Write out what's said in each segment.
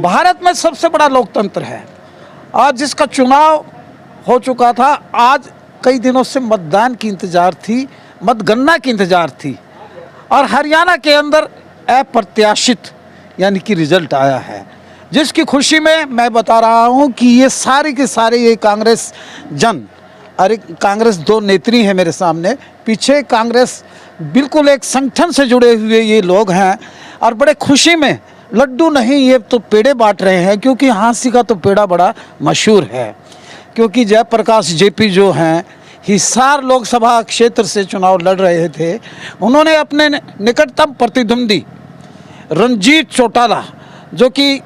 भारत में सबसे बड़ा लोकतंत्र है। आज जिसका चुनाव हो चुका था, आज कई दिनों से मतदान की इंतजार थी, मतगणना की इंतजार थी, और हरियाणा के अंदर अप्रत्याशित यानी कि रिजल्ट आया है, जिसकी खुशी में मैं बता रहा हूं कि ये सारे के सारे ये कांग्रेस जन, अरे कांग्रेस दो नेत्री हैं मेरे सामने, पीछे कांग्रेस बिल्कुल एक संगठन से जुड़े हुए ये लोग हैं, और बड़े खुशी में लड्डू नहीं ये तो पेड़े बांट रहे हैं, क्योंकि हाँसी का तो पेड़ा बड़ा मशहूर है। क्योंकि जयप्रकाश जेपी जो हैं, हिसार लोकसभा क्षेत्र से चुनाव लड़ रहे थे, उन्होंने अपने निकटतम प्रतिद्वंदी रंजीत चौटाला, जो कि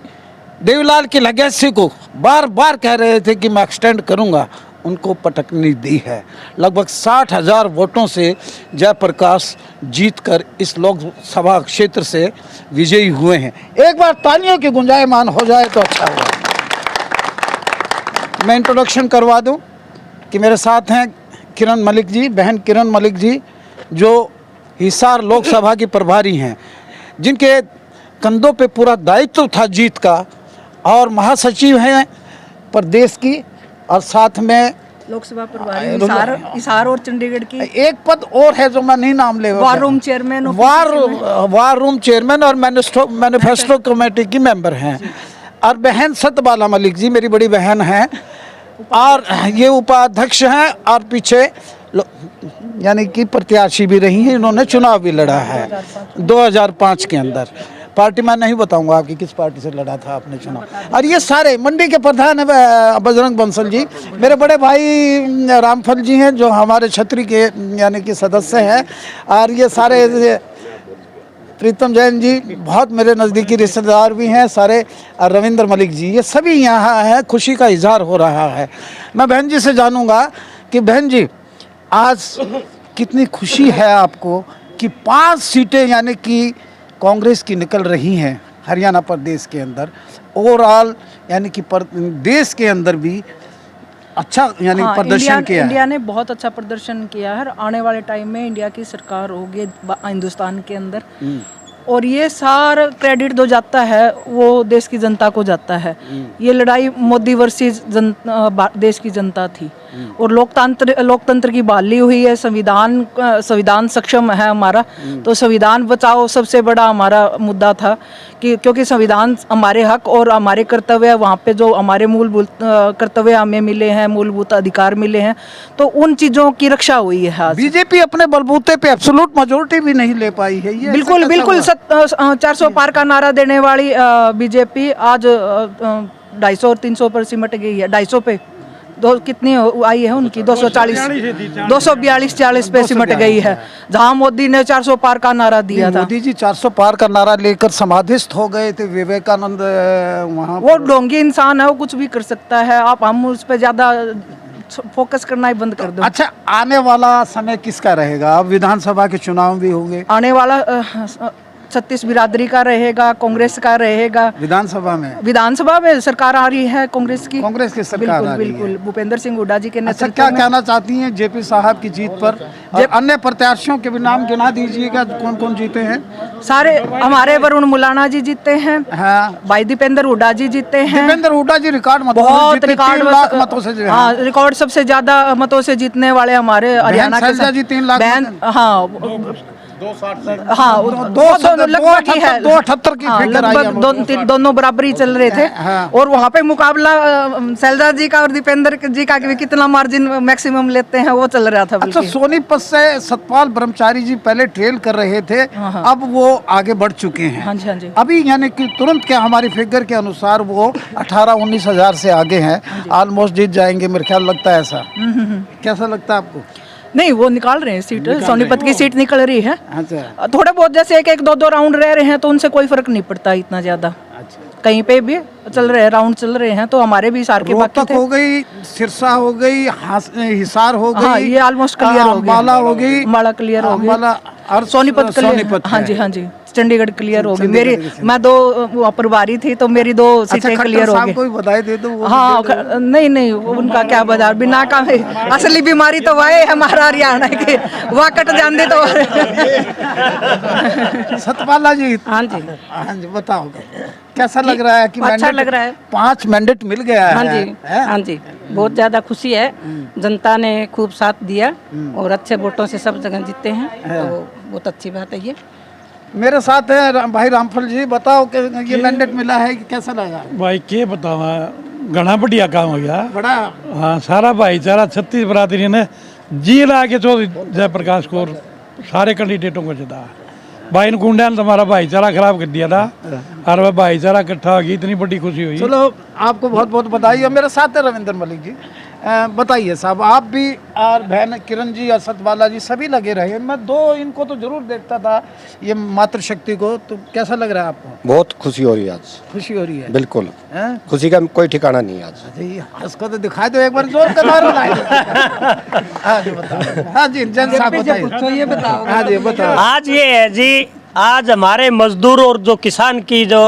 देवीलाल की लेगेसी को बार बार कह रहे थे कि मैं एक्सटेंड करूंगा, उनको पटकनी दी है। लगभग 60,000 वोटों से जयप्रकाश जीतकर इस लोकसभा क्षेत्र से विजयी हुए हैं। एक बार तालियों की गुंजायमान हो जाए तो अच्छा होगा। मैं इंट्रोडक्शन करवा दूं कि मेरे साथ हैं किरण मलिक जी, बहन किरण मलिक जी, जो हिसार लोकसभा की प्रभारी हैं, जिनके कंधों पे पूरा दायित्व था जीत का, और महासचिव हैं प्रदेश की, और साथ में लोकसभा प्रभारी हिसार और चंडीगढ़ की एक पद और है जो मैं नहीं नाम ले, war room chairman, war room chairman और मैनिफेस्टो कमेटी की मेंबर हैं। और बहन सतबाला मलिक जी मेरी बड़ी बहन हैं, और ये उपाध्यक्ष हैं, और पीछे यानी कि प्रत्याशी भी रही हैं, इन्होंने चुनाव भी लड़ा है 2005 के अंदर। पार्टी मैं नहीं बताऊंगा आपकी किस पार्टी से लड़ा था आपने चुनाव। और ये सारे मंडी के प्रधान है बजरंग बंसल जी, मेरे बड़े भाई रामफल जी हैं, जो हमारे छतरी के यानी कि सदस्य हैं, और ये सारे प्रीतम जैन जी बहुत मेरे नज़दीकी रिश्तेदार भी हैं सारे, और रविंद्र मलिक जी, ये सभी यहाँ हैं। खुशी का इजहार हो रहा है। मैं बहन जी से जानूंगा कि बहन जी आज कितनी खुशी है आपको कि 5 सीटें यानी कि कांग्रेस की निकल रही हैं हरियाणा प्रदेश के अंदर, ओवरऑल यानी कि देश के अंदर भी अच्छा यानी प्रदर्शन किया है। इंडिया ने बहुत अच्छा प्रदर्शन किया है। आने वाले टाइम में इंडिया की सरकार होगी हिंदुस्तान के अंदर, और ये सारा क्रेडिट जो जाता है वो देश की जनता को जाता है। ये लड़ाई मोदी वर्सेस देश की जनता थी, और लोकतंत्र की बहाली हुई है। संविधान सक्षम है हमारा, तो संविधान बचाओ सबसे बड़ा हमारा मुद्दा था, कि क्योंकि संविधान हमारे हक और हमारे कर्तव्य, वहाँ पे जो हमारे मूलभूत कर्तव्य हमें मिले हैं, मूलभूत अधिकार मिले हैं, तो उन चीज़ों की रक्षा हुई है। बीजेपी अपने बलबूते पे एब्सोल्यूट मेजोरिटी भी नहीं ले पाई है। ये बिल्कुल 400 पार का नारा देने वाली बीजेपी आज 250 और 300 पर सिमट गई है। 250 पे कितनी आई है उनकी 242-40 पे सिमट गई है, जहां मोदी ने 400 पार का नारा दिया था। मोदी जी 400 पार का नारा लेकर समाधिस्थ हो गए थे विवेकानंद वहाँ। वो ढोंगी इंसान है, वो कुछ भी कर सकता है। हम उस पर ज्यादा फोकस करना ही बंद कर दो। अच्छा, आने वाला समय किसका रहेगा? अब विधानसभा के चुनाव भी होंगे, आने वाला 36 बिरादरी का रहेगा, कांग्रेस का रहेगा। विधानसभा में सरकार आ रही है कांग्रेस की सरकार आ रही है। बिल्कुल भूपेंद्र सिंह हुड्डा जी के नेतृत्व में। क्या कहना चाहती हैं जेपी साहब की जीत पर? और अन्य प्रत्याशियों के भी नाम गिना दीजिएगा, कौन कौन जीते हैं? सारे हमारे वरुण मुलाना जी जीते हैं, हाँ, भाई दीपेंद्र हुड्डा जी जीते हैं। दीपेंद्र हुड्डा जी रिकॉर्ड मतों से, हाँ, रिकॉर्ड सबसे ज्यादा मतों से जीतने वाले हमारे हरियाणा के 3 लाख। हाँ, 278 की फिगर आई है। दोनों बराबरी चल रहे थे। हाँ। और वहाँ पे मुकाबला शैलजा जी का और दीपेंद्र जी का कितना मार्जिन मैक्सिमम लेते हैं वो चल रहा था। अच्छा, सोनीपत से सतपाल ब्रह्मचारी जी पहले ट्रेल कर रहे थे, अब वो आगे बढ़ चुके हैं। हाँ जी, हाँ जी। अभी यानी कि तुरंत क्या हमारी फिगर के अनुसार वो 18-19 हजार से आगे हैं, ऑलमोस्ट जीत जाएंगे मेरे ख्याल, लगता है ऐसा। कैसा लगता है आपको? नहीं, वो निकाल रहे हैं सीट, सोनीपत की सीट निकल रही है। अच्छा। थोड़े बहुत जैसे एक दो राउंड रह रहे हैं तो उनसे कोई फर्क नहीं पड़ता इतना ज्यादा। अच्छा। कहीं पे भी चल रहे हैं, राउंड चल रहे हैं, तो हमारे भी हिसार के बाकी थे। हो गई, सिरसा हो गई, हिसार हो गई। हाँ, ये ऑलमोस्ट क्लियर हो गई। माला हो गई, माला क्लियर हो गई, और सोनीपत क्लियर। हाँ जी, हाँ जी, चंडीगढ़ क्लियर होगी मेरी। मैं 2 वहाँ प्रभारी थी तो मेरी 2 सीटें क्लियर हो गई। कोई बधाई दे दो वो हाँ नहीं नहीं उनका क्या बाजार बिना का असली बीमारी तो वह है हमारा हरियाणा की, वह कट जाते तो सतपाला जी। हाँ जी, हाँ जी, बताओ कैसा लग रहा है कि अच्छा लग रहा है। 5 मैंडेट मिल गया है। हाँ जी, हाँ जी, बहुत ज्यादा खुशी है। जनता ने खूब साथ दिया और अच्छे वोटों से सब जगह जीते हैं, तो बहुत अच्छी बात है ये। मेरे साथ है भाई रामफल जी, बताओ कि ये मैंडेट मिला है कि कैसा लगा? भाई के बतावा, घना बढ़िया काम हो गया। बड़ा हाँ, सारा भाईचारा 36 बरादरी ने जी ला के चौधरी जयप्रकाश को और सारे कैंडिडेटों को जिता। भाई गुंडा ने हमारा भाईचारा खराब कर दिया था और वह भाईचारा इकट्ठा हो गई, इतनी बड़ी खुशी हुई। चलो आपको बहुत बहुत बधाई। और मेरे साथ है रविंद्र मलिक जी। बताइए साहब, आप भी और बहन किरण जी और सतबाला जी सभी लगे रहे। मैं 2 इनको तो जरूर देखता था, ये मातृशक्ति को। तो कैसा लग रहा है आपको? बहुत खुशी हो रही है आज, खुशी हो रही है? बिल्कुल। हैं? खुशी का कोई ठिकाना नहीं है आज। अच्छा, ये इसको तो दिखाई दो एक बार, जोर का नारा लगाइए। हाँ जी बताओ। हाँ जी जन साहब बताइए। ये बताओ। हाँ जी बताओ। आज ये है जी, आज हमारे मजदूर और जो किसान की जो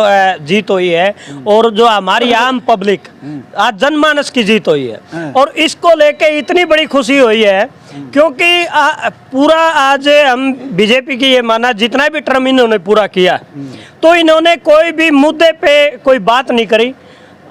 जीत हुई है और जो हमारी आम पब्लिक, आज जनमानस की जीत हुई है। और इसको लेके इतनी बड़ी खुशी हुई है क्योंकि पूरा आज हम बीजेपी की ये माना जितना भी टर्म इन्होंने पूरा किया तो इन्होंने कोई भी मुद्दे पे कोई बात नहीं करी।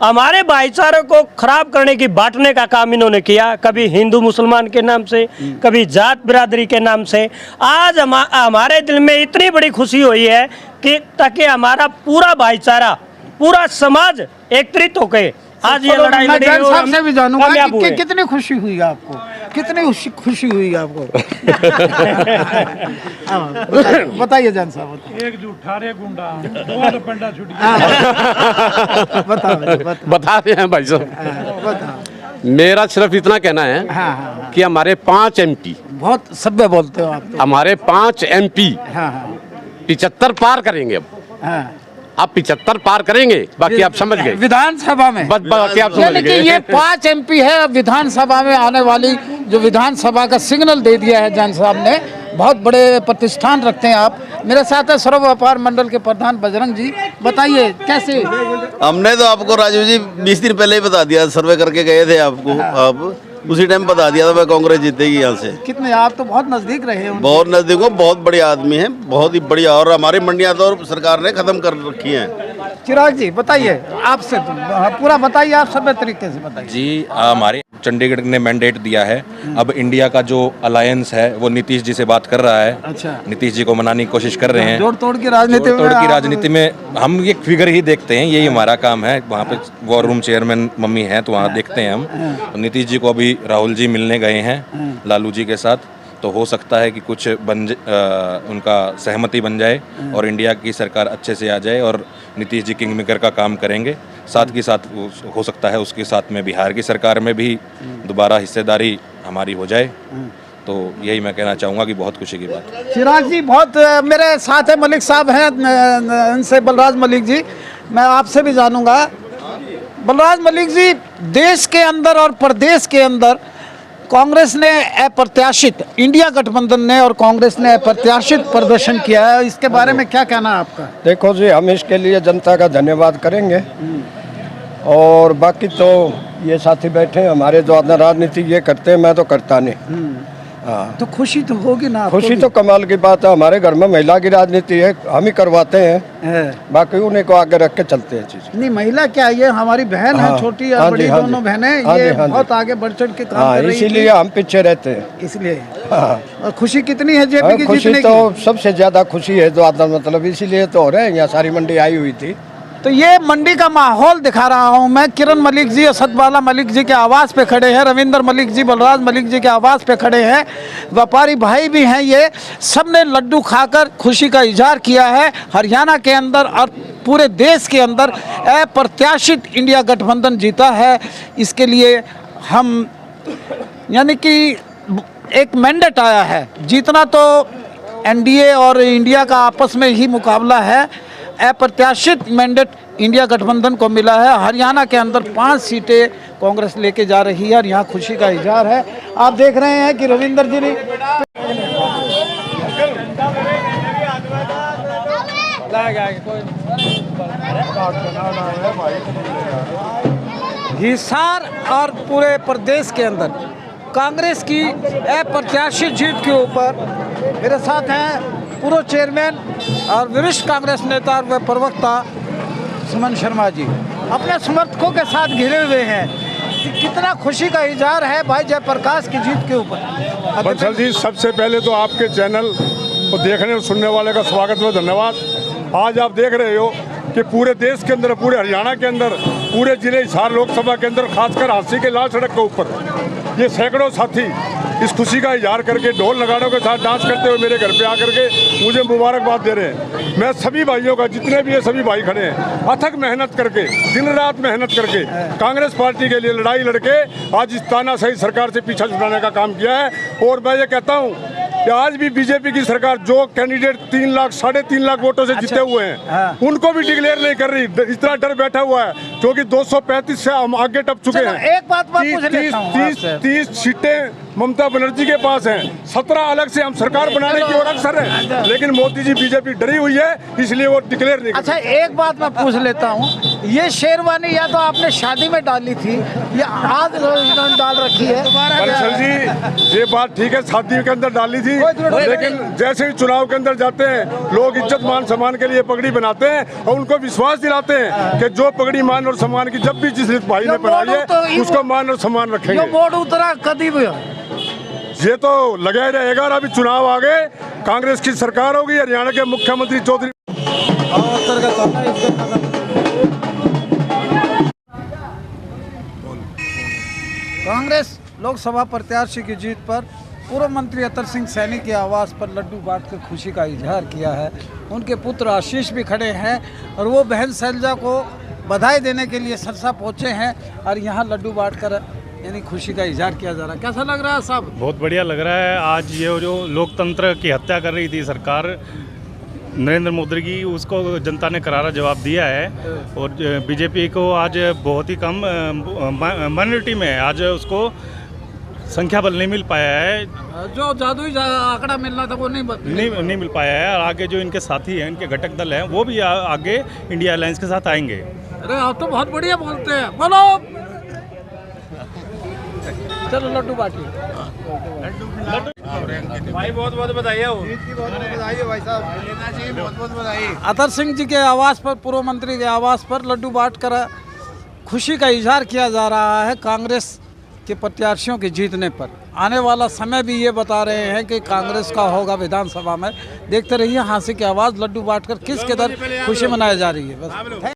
हमारे भाईचारे को खराब करने की, बांटने का काम इन्होंने किया, कभी हिंदू मुसलमान के नाम से, कभी जात बिरादरी के नाम से। आज हमारे दिल में इतनी बड़ी खुशी हुई है कि ताकि हमारा पूरा भाईचारा, पूरा समाज एकत्रित होकर आज ये लड़ाई लड़ी। जन साहब से भी जानूंगा कामयाब कि हुए। कितनी खुशी हुई आपको, कितनी खुशी हुई आपको? बताइए जन साहब, बताइए। एक झूठा रे गुंडा, 2 पंडा छुट बताओ बता रहे हैं भाई साहब। बताओ। मेरा सिर्फ इतना कहना है हाँ, कि हमारे 5 MP, बहुत सभ्य बोलते हो आप तो। हमारे 5 MP हाँ 75 पार करेंगे। हाँ। आप 75 पार करेंगे, बाकी आप समझ गए। विधानसभा में बाकी आप समझ यानी कि ये गए। 5 MP है। विधानसभा में आने वाली जो विधानसभा का सिग्नल दे दिया है जन साहब ने। बहुत बड़े प्रतिष्ठान रखते हैं आप। मेरे साथ है सर्व व्यापार मंडल के प्रधान बजरंग जी। बताइए कैसे? हमने तो आपको राजू जी 20 दिन पहले ही बता दिया, सर्वे करके गए थे आपको, आप उसी टाइम बता दिया था मैं कांग्रेस जीतेगी यहाँ से। कितने, आप तो बहुत नजदीक रहे हैं। बहुत नजदीक हो, बहुत बड़े आदमी हैं, बहुत ही बढ़िया। और हमारी मंडियाँ तो सरकार ने खत्म कर रखी हैं। चिराग जी बताइए, आपसे पूरा बताइए, आप सभ्य तरीके से बताइए। जी, हमारे चंडीगढ़ ने मैंडेट दिया है। अब इंडिया का जो अलायंस है वो नीतीश जी से बात कर रहा है। अच्छा। नीतीश जी को मनाने की कोशिश कर रहे हैं। जोड़ तोड़ की राजनीति में, जोड़ तोड़ की राजनीति में हम ये फिगर ही देखते हैं, यही हमारा काम है। वहाँ पे वॉर रूम चेयरमैन मम्मी हैं तो वहाँ देखते हैं हम। तो नीतीश जी को अभी राहुल जी मिलने गए हैं लालू जी के साथ, तो हो सकता है कि कुछ उनका सहमति बन जाए और इंडिया की सरकार अच्छे से आ जाए और नीतीश जी किंग मेकर का काम करेंगे। साथ ही साथ हो सकता है उसके साथ में बिहार की सरकार में भी दोबारा हिस्सेदारी हमारी हो जाए। तो यही मैं कहना चाहूँगा कि बहुत खुशी की बात है। चिराग जी बहुत मेरे साथ है मलिक साहब हैं, इनसे बलराज मलिक जी, मैं आपसे भी जानूंगा। बलराज मलिक जी, देश के अंदर और प्रदेश के अंदर कांग्रेस ने अप्रत्याशित, इंडिया गठबंधन ने और कांग्रेस ने अप्रत्याशित प्रदर्शन किया है, इसके बारे में क्या कहना है आपका? देखो जी, हम इसके लिए जनता का धन्यवाद करेंगे और बाकी तो ये साथी बैठे हैं हमारे जो अपना राजनीति ये करते हैं, मैं तो करता नहीं। हाँ, तो खुशी तो होगी ना आपको खुशी भी? तो कमाल की बात है। हमारे घर में महिला की राजनीति है, हम ही करवाते हैं, है। बाकी उन्हीं को आगे रख के चलते हैं चीज। नहीं, महिला क्या, ये हमारी बहन है, हाँ, छोटी हाँ और बड़ी जी, हाँ दोनों जी। बहनें, हाँ ये जी, हाँ जी। बहुत आगे बढ़ चढ़ के काम हाँ, कर रही इसीलिए हम पीछे रहते हैं। इसलिए हाँ, और खुशी कितनी है जेपी की खुशी जीतने तो की? सबसे ज्यादा खुशी है जो आता मतलब, इसीलिए तो हो रहे हैं। यहाँ सारी मंडी आई हुई थी। तो ये मंडी का माहौल दिखा रहा हूँ मैं। किरण मलिक जी और सतबाला मलिक जी के आवास पे खड़े हैं, रविंद्र मलिक जी, बलराज मलिक जी के आवास पे खड़े हैं। व्यापारी भाई भी हैं, ये सब ने लड्डू खाकर खुशी का इजहार किया है। हरियाणा के अंदर और पूरे देश के अंदर अप्रत्याशित इंडिया गठबंधन जीता है। इसके लिए हम, यानी कि एक मैंडेट आया है, जीतना तो एनडीए और इंडिया का आपस में ही मुकाबला है। अप्रत्याशित मैंडेट इंडिया गठबंधन को मिला है। हरियाणा के अंदर 5 सीटें कांग्रेस लेके जा रही है और यहाँ खुशी का इजहार है। आप देख रहे हैं कि रविंद्र जी ने हिसार और पूरे प्रदेश के अंदर कांग्रेस की अप्रत्याशित जीत के ऊपर मेरे साथ हैं पूर्व चेयरमैन और वरिष्ठ कांग्रेस नेता और व प्रवक्ता सुमन शर्मा जी अपने समर्थकों के साथ घिरे हुए हैं कि कितना खुशी का इजहार है भाई जयप्रकाश की जीत के ऊपर। बंसल जी, सबसे पहले तो आपके चैनल को देखने और सुनने वाले का स्वागत व धन्यवाद। आज आप देख रहे हो कि पूरे देश के अंदर, पूरे हरियाणा के अंदर, पूरे जिले हिसार लोकसभा के अंदर, खासकर हांसी के लाल सड़क के ऊपर ये सैकड़ों साथी इस खुशी का इजहार करके ढोल नगाड़ों के साथ डांस करते हुए मेरे घर पे आकर के मुझे मुबारकबाद दे रहे हैं। मैं सभी भाइयों का, जितने भी ये सभी भाई खड़े हैं, अथक मेहनत करके, दिन रात मेहनत करके कांग्रेस पार्टी के लिए लड़ाई लड़के आज इस तानाशाही सरकार से पीछा छुड़ाने का काम किया है। और मैं ये कहता हूँ कि आज भी बीजेपी की सरकार जो कैंडिडेट 3 लाख, 3.5 लाख वोटों से जीते हुए हैं उनको भी डिक्लेयर नहीं कर रही। इतना डर बैठा हुआ है क्योंकि 235 से हम आगे टप चुके हैं। एक बात मैं पूछ लेता हूं आपसे। 30 सीटें ममता बनर्जी के पास हैं, 17 अलग से हम सरकार बनाने की ओर अग्रसर हैं, लेकिन मोदी जी बीजेपी डरी हुई है इसलिए वो डिक्लेयर नहीं। अच्छा, एक बात मैं पूछ लेता हूँ, ये शेरवानी या तो आपने शादी में डाली थी या आज डाल रखी है? बंसल जी, ये बात ठीक है, शादी के अंदर डाली थी, लेकिन जैसे ही चुनाव के अंदर जाते हैं लोग इज्जत मान सम्मान के लिए पगड़ी बनाते हैं और उनको विश्वास दिलाते हैं कि जो पगड़ी मान और सम्मान की जब भी जिस भाई ने पहनाई है उसको मान और सम्मान रखेंगे। मोड़ उतरा कदी भी ये तो लगा ही रहेगा। और अभी चुनाव आ गए, कांग्रेस की सरकार होगी, हरियाणा के मुख्यमंत्री चौधरी कांग्रेस लोकसभा प्रत्याशी की जीत पर पूर्व मंत्री अतर सिंह सैनी के आवास पर लड्डू बांटकर खुशी का इजहार किया है। उनके पुत्र आशीष भी खड़े हैं और वो बहन शैलजा को बधाई देने के लिए सरसा पहुंचे हैं और यहाँ लड्डू बांटकर यानी खुशी का इजहार किया जा रहा है। कैसा लग रहा है साहब? बहुत बढ़िया लग रहा है। आज ये जो लोकतंत्र की हत्या कर रही थी सरकार नरेंद्र मोदी की, उसको जनता ने करारा जवाब दिया है और बीजेपी को आज बहुत ही कम माइनॉरिटी में आज उसको संख्या बल नहीं मिल पाया है। जो जादुई आंकड़ा मिलना था वो नहीं मिल पाया है। और आगे जो इनके साथी हैं, इनके घटक दल हैं, वो भी आगे इंडिया अलायंस के साथ आएंगे। अरे आप तो बहुत बढ़िया बोलते हैं, बोलो। चलो लड्डू बांटिए। भाई बहुत बहुत बधाई हो। भाई साहब, बहुत बहुत बधाई। अतर सिंह जी के आवास पर, पूर्व मंत्री के आवास पर लड्डू बांटकर खुशी का इजहार किया जा रहा है कांग्रेस के प्रत्याशियों के जीतने पर। आने वाला समय भी ये बता रहे हैं कि कांग्रेस का होगा विधानसभा में। देखते रहिए हांसी की आवाज़, लड्डू बांटकर किस कदर खुशी मनाई जा रही है। बस।